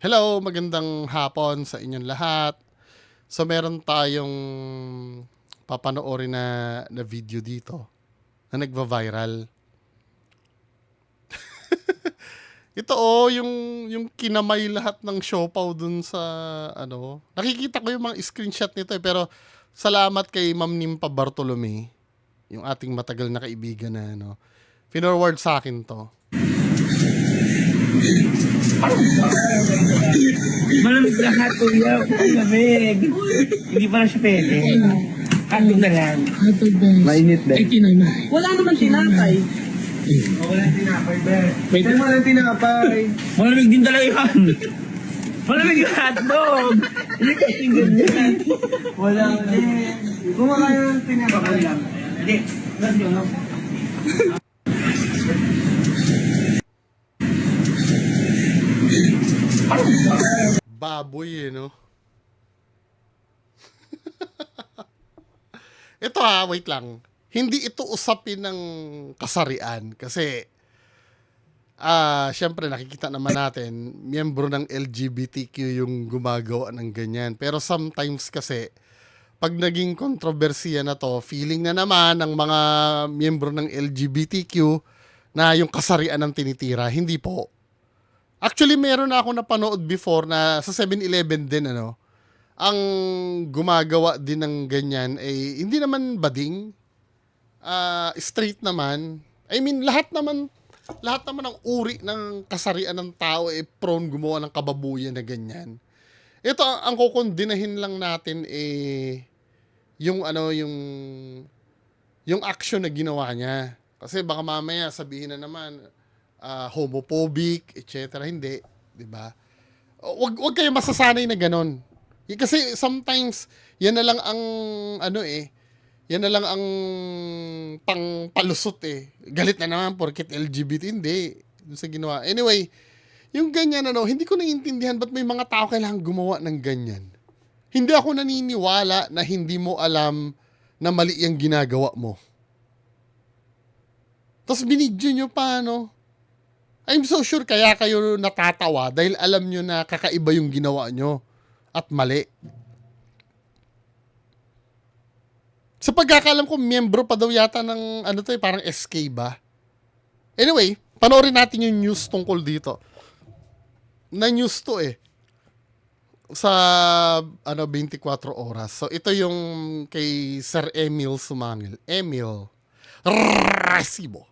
Hello, magandang hapon sa inyong lahat. So meron tayong papanoorin na video dito na nagva-viral. Ito yung kinamay lahat ng siopaw dun sa ano. Nakikita ko yung mga screenshot nito pero salamat kay Ma'am Nimpa Bartolome, yung ating matagal na kaibigan na ano. Finorward sa akin to. Malamig na hotdog yan. Malamig. Hindi pa na siya pwede. Hotdog na lang. Hotdog ba? Mainit Ay, din. kinamay. Wala naman tinapay. Walang tinapay, be. Wait. Walang tinapay. Malamig din talaga yan. Malamig yung hotdog. Hindi kasi ganyan. Wala din. Kumakain ng tinapay lang. Hindi. That's yun, no? Baboy no? Ito wait lang. Hindi ito usapin ng kasarian kasi syempre nakikita naman natin, miyembro ng LGBTQ yung gumagawa ng ganyan. Pero sometimes kasi, pag naging kontrobersiya na to, feeling na naman ng mga miyembro ng LGBTQ na yung kasarian ang tinitira. Hindi po. Actually, meron na ako napanood before na sa 7-Eleven din, ano, ang gumagawa din ng ganyan ay hindi naman bading, straight naman. I mean, lahat naman ng uri ng kasarian ng tao ay prone gumawa ng kababuyan na ganyan. Ito, ang kukondinahin lang natin yung ano, yung action na ginawa niya. Kasi baka mamaya sabihin na naman, homophobic, etc. Hindi, 'di ba? Wag kayo masasanay na ganon. Kasi sometimes yan na lang ang ano yan na lang ang palusot Galit na naman porket LGBT, hindi. Dun sa ginawa. Anyway, yung ganyan hindi ko naiintindihan ba't may mga tao kailangan gumawa ng ganyan. Hindi ako naniniwala na hindi mo alam na mali yung ginagawa mo. Tapos binidyo nyo pa, I'm so sure kaya kayo natatawa dahil alam nyo na kakaiba yung ginawa nyo at mali. Sa pagkakalam ko, miyembro pa daw yata ng parang SK ba? Anyway, panoorin natin yung news tungkol dito. Na news to sa 24 oras. So ito yung kay Sir Emil Sumangil. Emil Rasibo.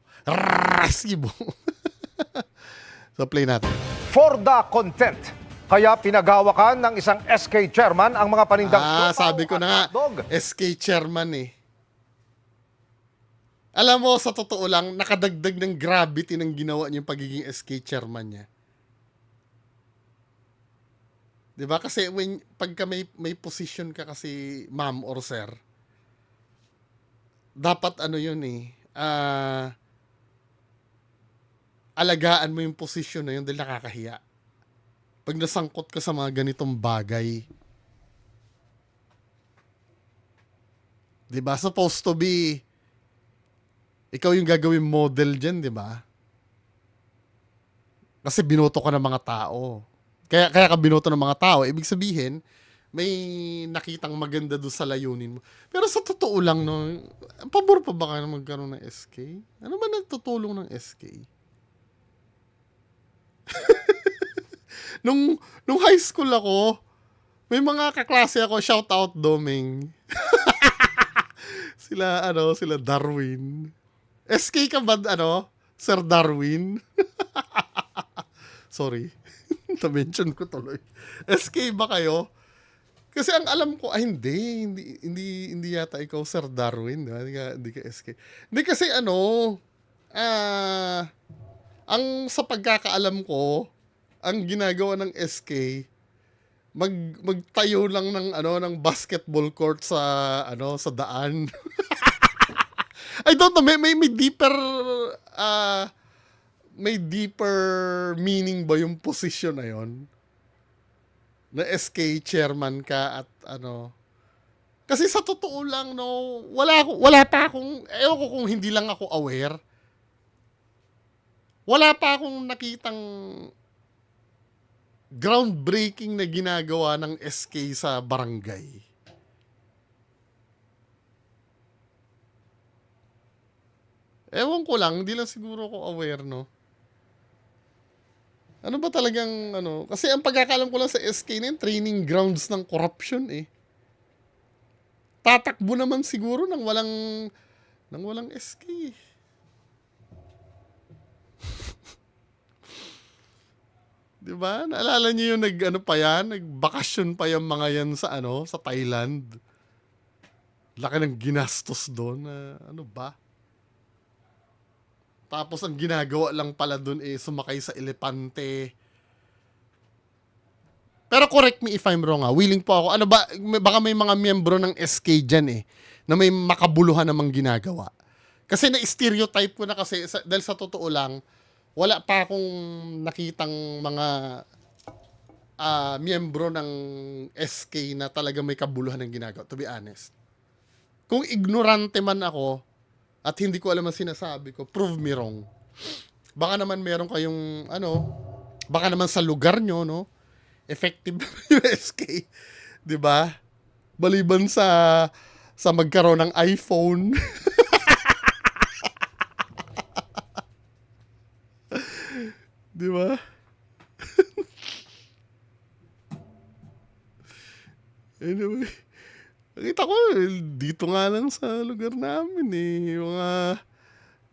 So play natin. For the content. Kaya pinagawakan ng isang SK chairman ang mga panindang siopaw sabi ko at na nga, hotdog. SK chairman Alam mo, sa totoo lang, nakadagdag ng gravity ng ginawa niya yung pagiging SK chairman niya. Diba? Kasi pagka may position ka kasi ma'am or sir, dapat yun alagaan mo yung posisyon na yun dahil nakakahiya. Pag nasangkot ka sa mga ganitong bagay. Diba? Supposed to be, ikaw yung gagawin model dyan, diba? Kasi binoto ka ng mga tao. Kaya ka binoto ng mga tao. Ibig sabihin, may nakitang maganda doon sa layunin mo. Pero sa totoo lang, pabor pa ba ka na magkaroon ng SK? Ano ba nagtutulong ng SK? nung high school ako, may mga kaklase ako, shout out Doming. sila Darwin. SK ka ba, Sir Darwin? Sorry. Na-mention ko tuloy. SK ba kayo? Kasi ang alam ko, hindi yata ikaw Sir Darwin, hindi ka SK. Hindi kasi ang sa pagkakaalam ko, ang ginagawa ng SK, magtayo lang ng basketball court sa sa daan. I don't know, may deeper meaning ba yung position na yon? Na SK chairman ka at kasi sa totoo lang wala pa akong ewan ko kung hindi lang ako aware. Wala pa akong nakitang groundbreaking na ginagawa ng SK sa barangay. Ewan ko lang, hindi lang siguro ako aware, no? Ano ba talagang, ano? Kasi ang pagkakalam ko lang sa SK na yun, training grounds ng corruption, eh. Tatakbo naman siguro ng walang SK. Di ba? Naalala niyo yung nagbakasyon pa yung mga yan sa sa Thailand. Laki ng ginastos doon na ano ba? Tapos ang ginagawa lang pala doon sumakay sa elepante. Pero correct me if I'm wrong willing po ako. Ano ba, baka may mga miyembro ng SK dyan na may makabuluhan namang ginagawa. Kasi na-stereotype ko na kasi, dahil sa totoo lang, wala pa akong nakitang mga miyembro ng SK na talaga may kabuluhan ng ginagawa, to be honest. Kung ignorante man ako, at hindi ko alam ang sinasabi ko, prove me wrong. Baka naman meron kayong, baka naman sa lugar nyo, no? Effective yung SK. Diba? Baliban sa magkaroon ng iPhone. Diba? Anyway. Nakita ko, dito nga lang sa lugar namin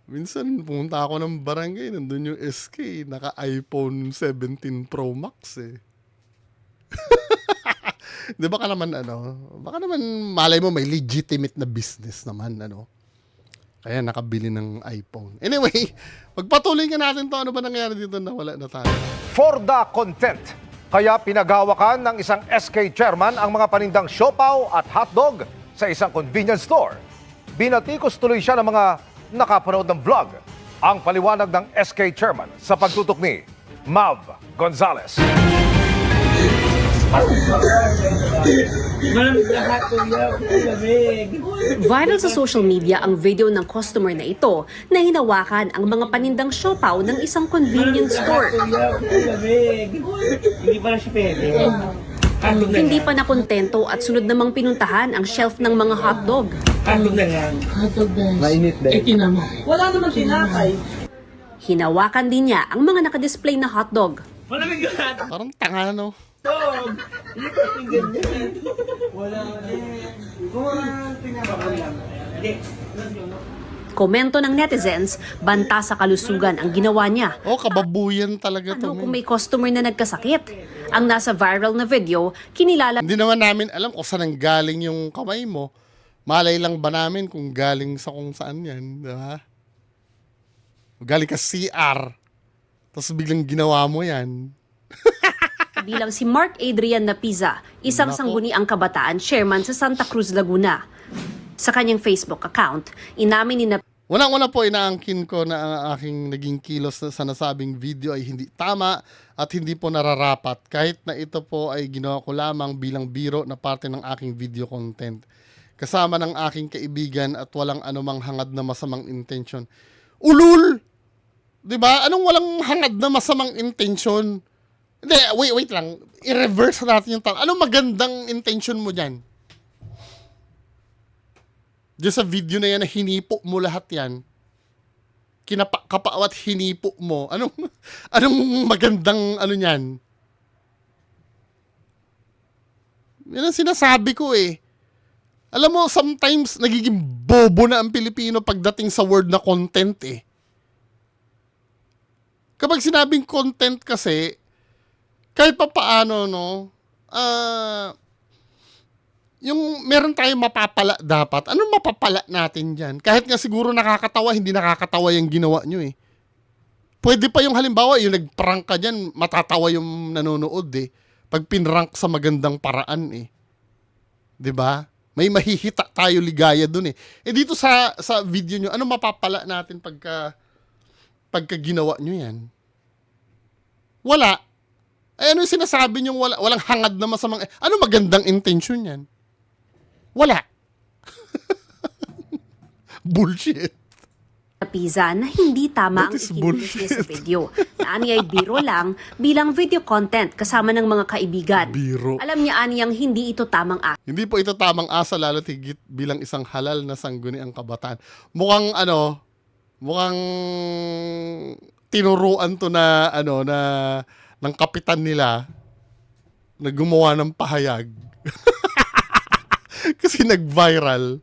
minsan pumunta ako ng barangay, nandun yung SK, naka iPhone 17 Pro Max Di ba naman baka naman malay mo may legitimate na business naman Kaya nakabili ng iPhone. Anyway, pagpatuloy ka natin to, ano ba nangyari dito na wala na tayo? For the content, kaya pinagawakan ng isang SK chairman ang mga panindang siopaw at hotdog sa isang convenience store. Binatikos tuloy siya ng mga nakapanood ng vlog. Ang paliwanag ng SK chairman sa pagtutok ni Mav Gonzalez. Malamig na hotdog yan. Malamig. Viral sa social media ang video ng customer na ito na hinawakan ang mga panindang siopaw ng isang convenience store. Malamig. Hindi pala siya pwede. Hotdog na Hindi lang. pa nakontento at sunod namang pinuntahan ang shelf ng mga hotdog. Hotdog na lang. Mainit din. Wala naman tinapay. Hinawakan din niya ang mga nakadisplay na hotdog. Malamig na hotdog. Parang tanga, no? Hindi kasi ganyan. Wala din. Kung wala tinapay lang. Hindi. Komento ng netizens, banta sa kalusugan ang ginawa niya. Kababuyan talaga to. Ano kung may customer na nagkasakit? Ang nasa viral na video, kinilala Hindi naman namin alam kung saan ang galing yung kamay mo. Malay lang ba namin kung galing sa kung saan yan, di ba? Galing ka CR, tapos biglang ginawa mo yan. bilang si Mark Adrian Napiza, isang Nako. sangguniang kabataan chairman sa Santa Cruz, Laguna. Sa kanyang Facebook account, inamin ni Unang-una po, inaangkin ko na ang aking naging kilos sa nasabing video ay hindi tama at hindi po nararapat. Kahit na ito po ay ginawa ko lamang bilang biro na parte ng aking video content. Kasama ng aking kaibigan at walang anumang hangad na masamang intention. Ulul! 'Di ba? Anong walang hangad na masamang intention? Hindi, wait lang. I-reverse natin yung tanong. Anong magandang intention mo diyan? Diyan sa video na yan na hinipo mo lahat yan. Kapawat hinipo mo. Anong magandang niyan? Yan ang sinasabi ko eh. Alam mo, sometimes nagiging bobo na ang Pilipino pagdating sa word na content eh. Kapag sinabing content kasi, kahit pa paano, yung meron tayong mapapala dapat. Anong mapapala natin dyan? Kahit nga siguro nakakatawa, hindi nakakatawa yung ginawa nyo eh. Pwede pa yung halimbawa, yung nag-prank ka dyan, matatawa yung nanonood eh. Pag pinrank sa magandang paraan eh. 'Di ba? May mahihita tayo ligaya dun eh. Dito sa video nyo, ano mapapala natin pagka ginawa nyo yan? Wala. Ano yung sinasabi nyo walang hangad na masamang... Ano magandang intention yan? Wala. Bullshit. Pisa na hindi tama ang That is ikinutos niya sa bullshit. video. Na ani ay biro lang bilang video content kasama ng mga kaibigan. Biro. Alam niya aniyang hindi ito tamang Hindi po ito tamang asa lalo't higit bilang isang halal na sangguniang kabataan. Mukhang mukhang tinuruan to na ng kapitan nila na gumawa ng pahayag. Kasi nag-viral.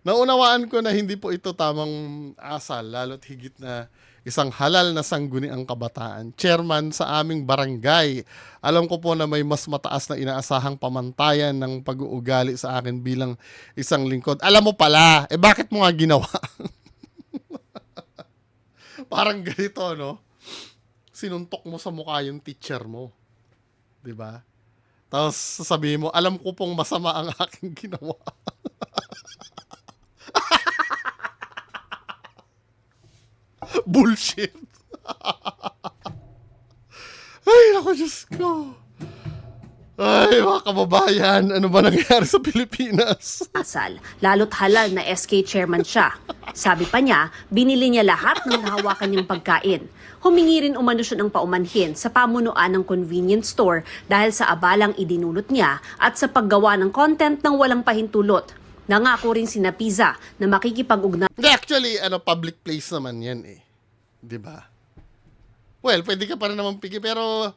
Naunawaan ko na hindi po ito tamang asal, lalo't higit na isang halal na sangguniang kabataan. Chairman sa aming barangay. Alam ko po na may mas mataas na inaasahang pamantayan ng pag-uugali sa akin bilang isang lingkod. Alam mo pala, bakit mo nga ginawa? Parang ganito, no? Sinuntok mo sa mukha yung teacher mo. 'Di ba? Tapos sasabihin mo, alam ko pong masama ang aking ginawa. Bullshit. Ay, naku, Diyos ko. Ay, mga kababayan, ano ba nangyari sa Pilipinas? asal, lalo't halal na SK chairman siya. Sabi pa niya, binili niya lahat ng nahawakan niyang pagkain. Humingi rin umano siya ng paumanhin sa pamunuan ng convenience store dahil sa abalang idinulot niya at sa paggawa ng content ng walang pahintulot. Nangako rin si Pisa na makikipag-ugnayan Hindi, actually, public place naman yan eh. 'Di ba? Well, pwede ka pa rin naman pigi, pero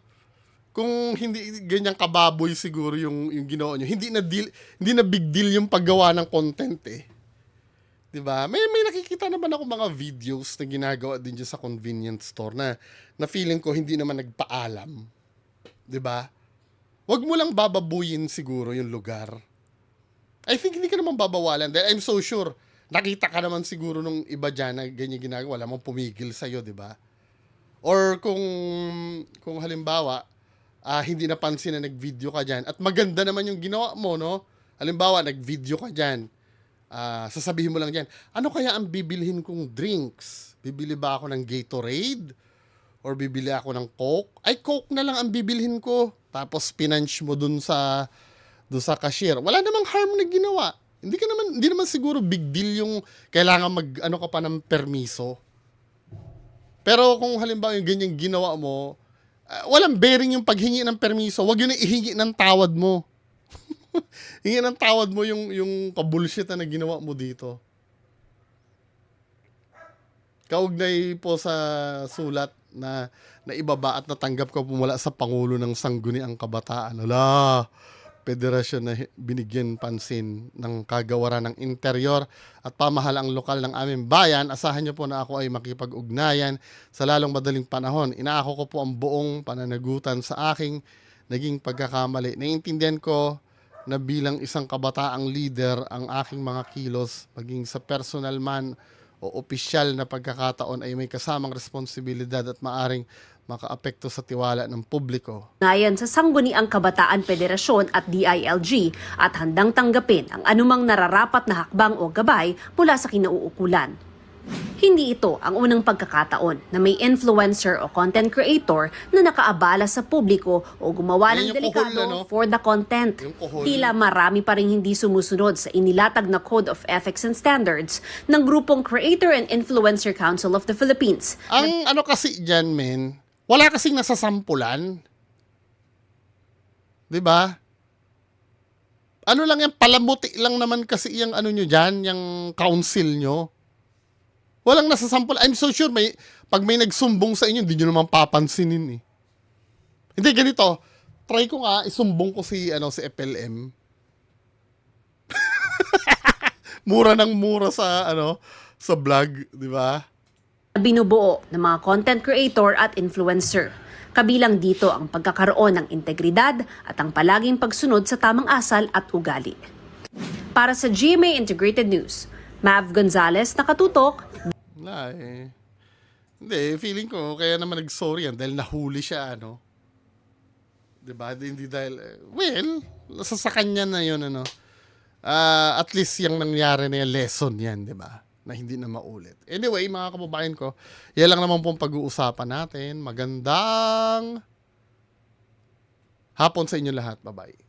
kung hindi ganyang kababoy siguro yung ginawa nyo, hindi na big deal yung paggawa ng content eh. 'Di ba? May nakikita naman ako mga videos na ginagawa din dyan sa convenience store na feeling ko hindi naman nagpaalam. 'Di ba? Wag mo lang bababuyin siguro yung lugar. I think hindi ka naman babawalan dahil I'm so sure nakita ka naman siguro nung iba dyan na ganyan ginagawa, wala mong pumigil sa'yo, 'di ba? Or kung halimbawa, hindi napansin na nag-video ka dyan at maganda naman yung ginawa mo, no? Halimbawa, nag-video ka dyan, sasabihin mo lang dyan, ano kaya ang bibilhin kong drinks? Bibili ba ako ng Gatorade? Or bibili ako ng Coke? Ay, Coke na lang ang bibilhin ko. Tapos pinunch mo dun sa cashier. Wala namang harm na ginawa. Hindi naman siguro big deal yung kailangan ka pa ng permiso. Pero kung halimbawa yung ganyang ginawa mo, walang bearing yung paghingi ng permiso. Wag yun na ihingi ng tawad mo. Hingi ng tawad mo yung kabullshit na ginawa mo dito. Kaugnay po sa sulat na ibaba at natanggap ko mula sa Pangulo ng Sangguniang Kabataan. Federasyon na binigyan pansin ng kagawaran ng interior at pamahalaang lokal ng aming bayan. Asahan niyo po na ako ay makipag-ugnayan sa lalong madaling panahon. Inaako ko po ang buong pananagutan sa aking naging pagkakamali. Naiintindihan ko na bilang isang kabataang leader ang aking mga kilos, maging sa personal man o opisyal na pagkakataon ay may kasamang responsibilidad at maaring makaapekto sa tiwala ng publiko. sa Sangguniang Kabataan Federasyon at DILG at handang tanggapin ang anumang nararapat na hakbang o gabay mula sa kinauukulan. Hindi ito ang unang pagkakataon na may influencer o content creator na nakaabala sa publiko o gumawa Yan ng yung delikado kuhol, ano? for the content. Yung kuhol. Tila marami pa rin hindi sumusunod sa inilatag na Code of Ethics and Standards ng grupong Creator and Influencer Council of the Philippines. Ang kasi dyan, men, wala kasing nasasampulan. 'Di ba? Ano lang yan, palamuti lang naman kasi yung nyo dyan, yung council nyo. Walang nasasampul. I'm so sure pag may nagsumbong sa inyo, hindi nyo naman papansinin eh. Hindi, ganito. Try ko nga, isumbong ko si FLM. Mura ng mura sa vlog, di ba? Binubuo ng mga content creator at influencer. Kabilang dito ang pagkakaroon ng integridad at ang palaging pagsunod sa tamang asal at ugali. Para sa GMA Integrated News, Mav Gonzalez, nakatutok. Wala eh. Hindi, feeling ko, kaya naman nag-sorry yan dahil nahuli siya, Diba? Hindi dahil, sa kanya na yun, at least yung nangyari na yung lesson yan, diba? Na hindi na maulit. Anyway, mga kababayan ko, yan lang naman pong pag-uusapan natin. Magandang hapon sa inyo lahat. Bye-bye.